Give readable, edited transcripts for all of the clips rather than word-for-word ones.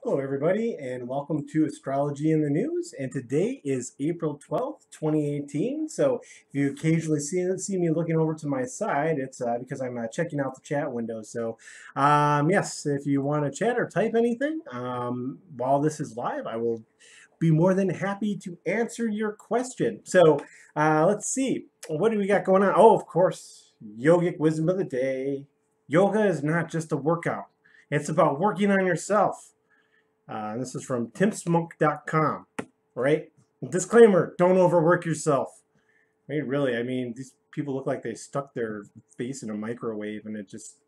Hello, everybody, and welcome to Astrology in the News. And today is April 12th, 2018. So if you occasionally see me looking over to my side, it's because I'm checking out the chat window. So, yes, if you want to chat or type anything while this is live, I will be more than happy to answer your question. So, let's see. What do we got going on? Oh, of course, yogic wisdom of the day. Yoga is not just a workout, it's about working on yourself. This is from timpsmonk.com, right? Disclaimer, don't overwork yourself. I mean, really, I mean, these people look like they stuck their face in a microwave and it just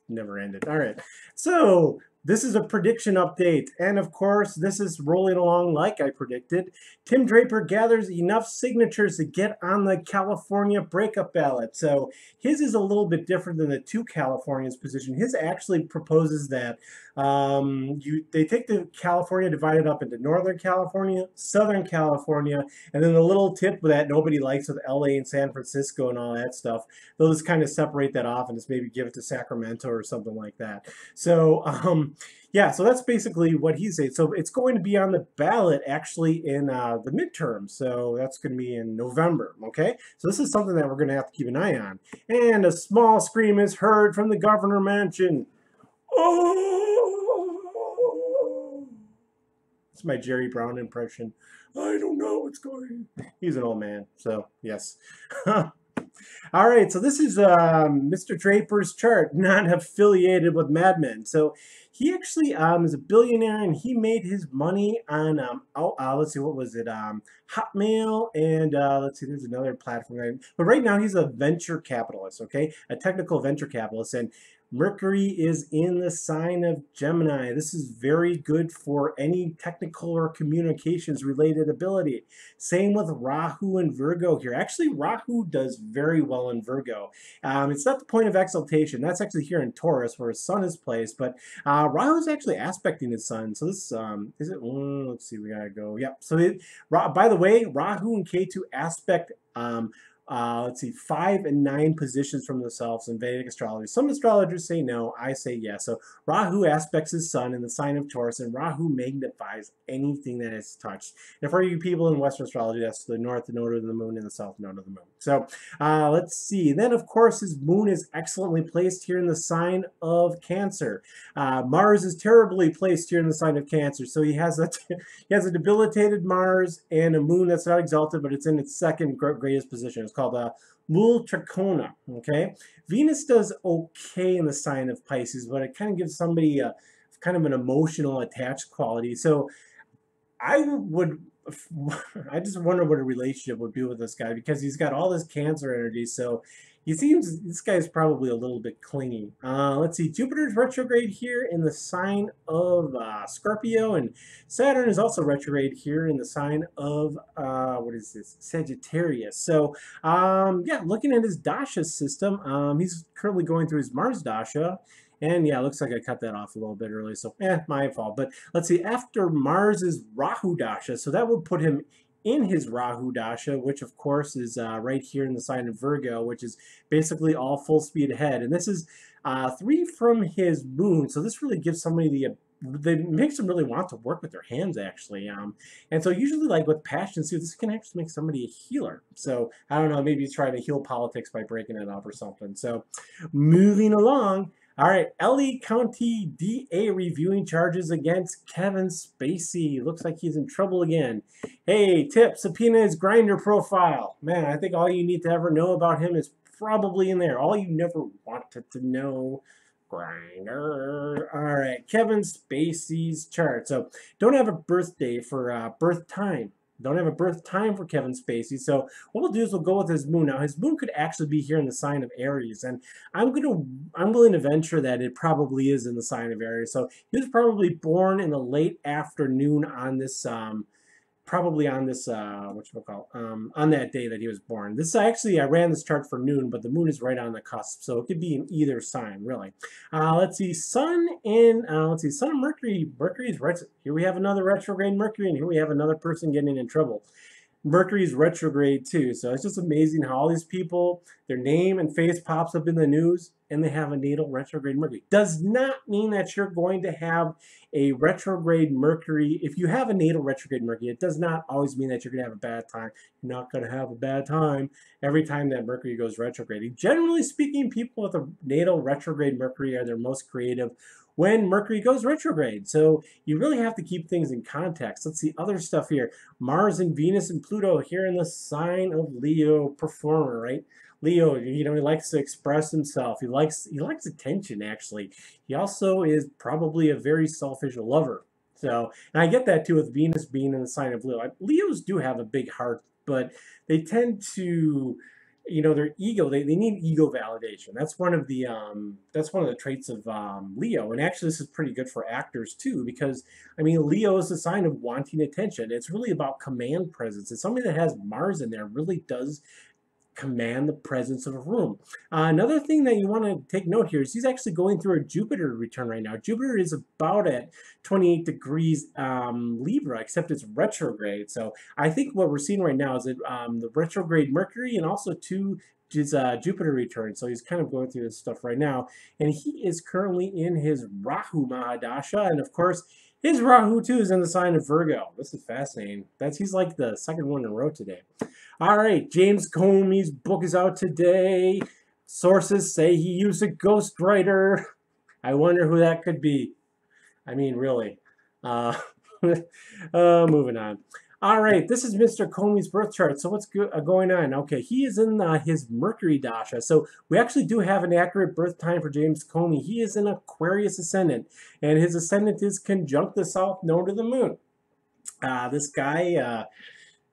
never ended. All right. So this is a prediction update. And of course, this is rolling along like I predicted. Tim Draper gathers enough signatures to get on the California breakup ballot. So his is a little bit different than the two Californians position. His actually proposes that they take the California, divided up into Northern California, Southern California, and then the little tip that nobody likes with LA and San Francisco and all that stuff. They'll just kind of separate that off and just maybe give it to Sacramento or something like that. So, yeah, so that's basically what he's saying. So it's going to be on the ballot actually in the midterm. So that's going to be in November. Okay, so this is something that we're going to have to keep an eye on. And a small scream is heard from the governor mansion. Oh! It's my Jerry Brown impression. I don't know what's going on. He's an old man, so yes. All right, so this is Mr. Draper's chart, not affiliated with Mad Men. So he actually is a billionaire, and he made his money on let's see, what was it? Hotmail, and let's see, there's another platform. But right now he's a venture capitalist, okay, a technical venture capitalist, and Mercury is in the sign of Gemini. This is very good for any technical or communications related ability. Same with Rahu and Virgo here. Actually, Rahu does very well in Virgo. It's not the point of exaltation. That's actually here in Taurus where his sun is placed, but Rahu is actually aspecting his sun. So this, is it? Let's see, we gotta go. Yep. So by the way, Rahu and Ketu aspect let's see, 5 and 9 positions from themselves in Vedic astrology. Some astrologers say no, I say yes. So Rahu aspects his sun in the sign of Taurus, and Rahu magnifies anything that is touched. And for you people in Western astrology, that's the north node of the moon and the south node of the moon. So let's see. Then, of course, his moon is excellently placed here in the sign of Cancer. Mars is terribly placed here in the sign of Cancer. So he has a debilitated Mars and a moon that's not exalted, but it's in its second greatest position. It's called Mul Trachona. Okay, Venus does okay in the sign of Pisces, but it kind of gives somebody kind of an emotional attached quality. So I would, I just wonder what a relationship would be with this guy because he's got all this Cancer energy. So he seems, this guy's probably a little bit clingy. Let's see, Jupiter's retrograde here in the sign of Scorpio, and Saturn is also retrograde here in the sign of, what is this, Sagittarius. So, yeah, looking at his dasha system, he's currently going through his Mars dasha. And yeah, it looks like I cut that off a little bit early, so my fault. But let's see, after Mars is Rahu Dasha, so that would put him in his Rahu Dasha, which of course is right here in the sign of Virgo, which is basically all full speed ahead. And this is 3 from his moon, so this really gives somebody that makes them really want to work with their hands, actually. And so usually, like with passion suit, this can actually make somebody a healer. So I don't know, maybe he's trying to heal politics by breaking it up or something. So moving along. All right, LA County DA reviewing charges against Kevin Spacey. Looks like he's in trouble again. Hey, tip, subpoena his Grindr profile. Man, I think all you need to ever know about him is probably in there. All you never wanted to know. Grindr. All right, Kevin Spacey's chart. So don't have a birthday for birth time. Don't have a birth time for Kevin Spacey. So what we'll do is we'll go with his moon. Now his moon could actually be here in the sign of Aries, and I'm willing to venture that it probably is in the sign of Aries. So he was probably born in the late afternoon on this probably on this on that day that he was born. This actually, I ran this chart for noon, but the moon is right on the cusp, so it could be in either sign, really. Let's see, Sun and Sun and Mercury. Mercury is right here. We have another retrograde Mercury, and here we have another person getting in trouble. Mercury's retrograde too. So it's just amazing how all these people, their name and face pops up in the news and they have a natal retrograde Mercury. Does not mean that you're going to have a retrograde Mercury. If you have a natal retrograde Mercury, it does not always mean that you're going to have a bad time. You're not going to have a bad time every time that Mercury goes retrograde. Generally speaking, people with a natal retrograde Mercury are their most creative when Mercury goes retrograde. So you really have to keep things in context. Let's see other stuff here. Mars and Venus and Pluto here in the sign of Leo, performer, right? Leo, he likes to express himself. He likes attention, actually. He also is probably a very selfish lover. So, and I get that too with Venus being in the sign of Leo. Leos do have a big heart, but they tend to, their ego, they need ego validation. That's one of the traits of Leo. And actually this is pretty good for actors too, because Leo is a sign of wanting attention. It's really about command presence. It's somebody that has Mars in there really does command the presence of a room. Another thing that you want to take note here is he's actually going through a Jupiter return right now. Jupiter is about at 28 degrees Libra, except it's retrograde. So I think what we're seeing right now is that the retrograde Mercury and also his Jupiter return. So he's kind of going through this stuff right now. And he is currently in his Rahu Mahadasha. And of course, his Rahu too is in the sign of Virgo. This is fascinating. He's like the second one in a row today. All right, James Comey's book is out today. Sources say he used a ghostwriter. I wonder who that could be. Really. Moving on. All right, this is Mr. Comey's birth chart. So what's going on? Okay, he is in his Mercury Dasha. So we actually do have an accurate birth time for James Comey. He is in Aquarius ascendant, and his ascendant is conjunct the South Node to the Moon. This guy...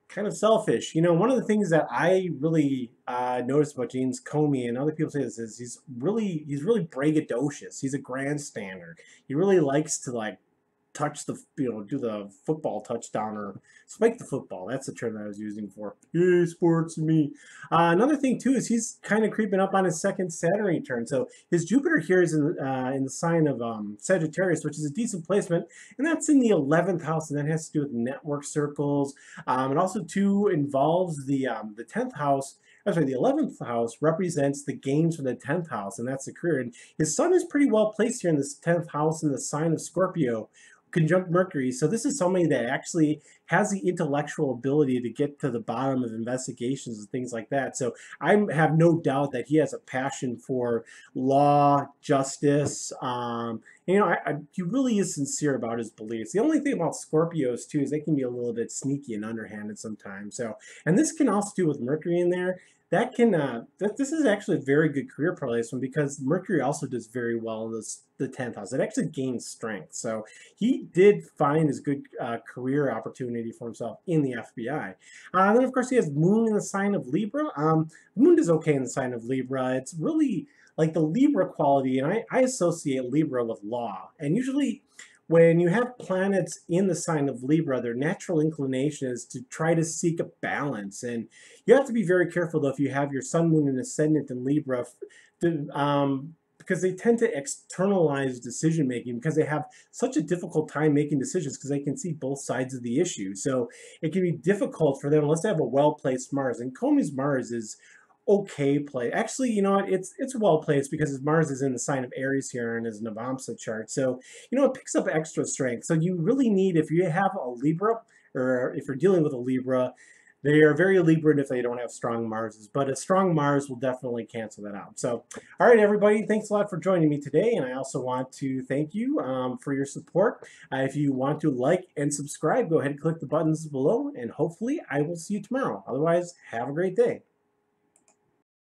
kind of selfish. One of the things that I really noticed about James Comey, and other people say this, is he's really braggadocious. He's a grandstander. He really likes to touch the, do the football touchdown or spike the football. That's the term that I was using for. Yay, sports me. Another thing too is he's kind of creeping up on his second Saturn return. So his Jupiter here is in the sign of Sagittarius, which is a decent placement, and that's in the 11th house, and that has to do with network circles. It also too involves the 10th house. The 11th house represents the gains from the 10th house, and that's the career. And his sun is pretty well placed here in this 10th house in the sign of Scorpio, conjunct Mercury. So this is somebody that actually has the intellectual ability to get to the bottom of investigations and things like that. So I have no doubt that he has a passion for law, justice. He really is sincere about his beliefs. The only thing about Scorpios too is they can be a little bit sneaky and underhanded sometimes. So, and this can also do with Mercury in there. This is actually a very good career placement because Mercury also does very well in the 10th house. It actually gains strength. So he did find his good career opportunity for himself in the FBI. Then of course he has Moon in the sign of Libra. Moon is okay in the sign of Libra. It's really like the Libra quality, and I associate Libra with law. And usually when you have planets in the sign of Libra, their natural inclination is to try to seek a balance. And you have to be very careful, though, if you have your Sun, Moon, and Ascendant in Libra, because they tend to externalize decision-making because they have such a difficult time making decisions because they can see both sides of the issue. So it can be difficult for them unless they have a well-placed Mars. And Comey's Mars is okay play. Actually, you know what? It's well placed because his Mars is in the sign of Aries here in his Navamsa chart. So, it picks up extra strength. So you really need, if you have a Libra, or if you're dealing with a Libra, they are very Libran if they don't have strong Marses. But a strong Mars will definitely cancel that out. So, all right, everybody, thanks a lot for joining me today. And I also want to thank you for your support. If you want to like and subscribe, go ahead and click the buttons below. And hopefully I will see you tomorrow. Otherwise, have a great day.